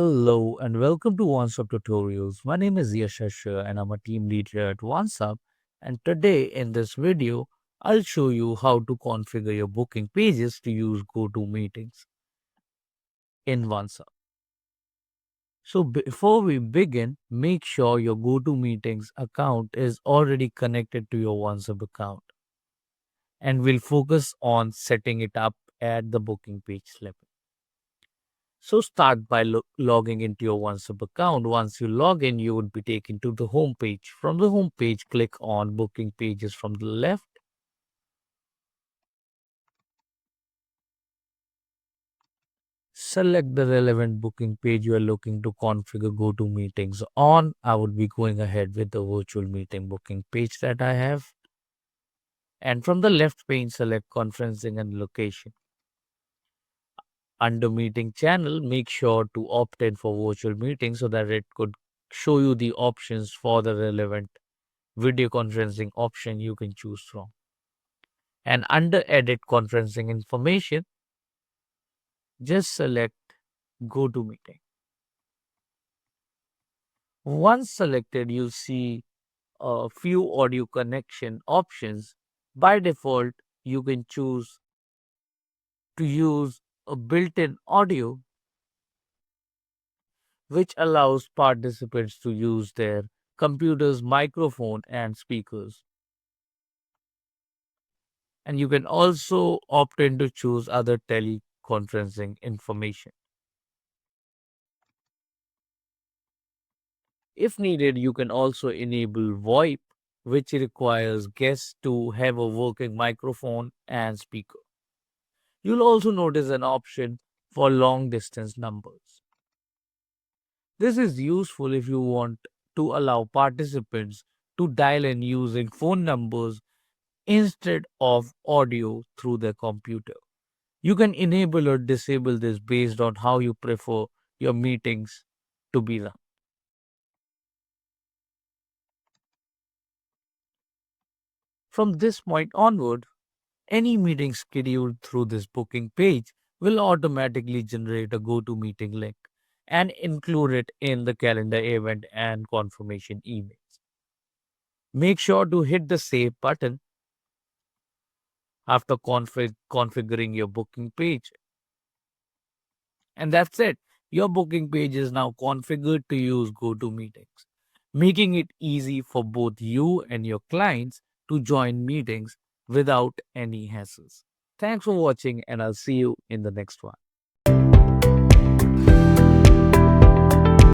Hello and welcome to OnceHub Tutorials. My name is Yashasha and I'm a team leader at OnceHub. And today in this video, I'll show you how to configure your booking pages to use GoTo Meetings in OnceHub. So before we begin, make sure your GoTo Meetings account is already connected to your OnceHub account. And we'll focus on setting it up at the booking page level. So start by logging into your OneSub account. Once you log in, you would be taken to the home page. From the home page, click on booking pages from the left. Select the relevant booking page you are looking to configure GoTo Meetings on. I would be going ahead with the virtual meeting booking page that I have. And from the left pane, select conferencing and location. Under meeting channel, make sure to opt in for virtual meeting so that it could show you the options for the relevant video conferencing option you can choose from. And under edit conferencing information, just select go to meeting. Once selected, you'll see a few audio connection options. By default, you can choose to use a built-in audio, which allows participants to use their computer's microphone and speakers. And you can also opt in to choose other teleconferencing information. If needed, you can also enable VoIP, which requires guests to have a working microphone and speaker. You'll also notice an option for long distance numbers. This is useful if you want to allow participants to dial in using phone numbers instead of audio through their computer. You can enable or disable this based on how you prefer your meetings to be run. From this point onward, any meeting scheduled through this booking page will automatically generate a GoTo Meeting link and include it in the calendar event and confirmation emails. Make sure to hit the save button after configuring your booking page. And that's it. Your booking page is now configured to use GoTo Meetings, making it easy for both you and your clients to join meetings without any hassles. Thanks for watching, and I'll see you in the next one.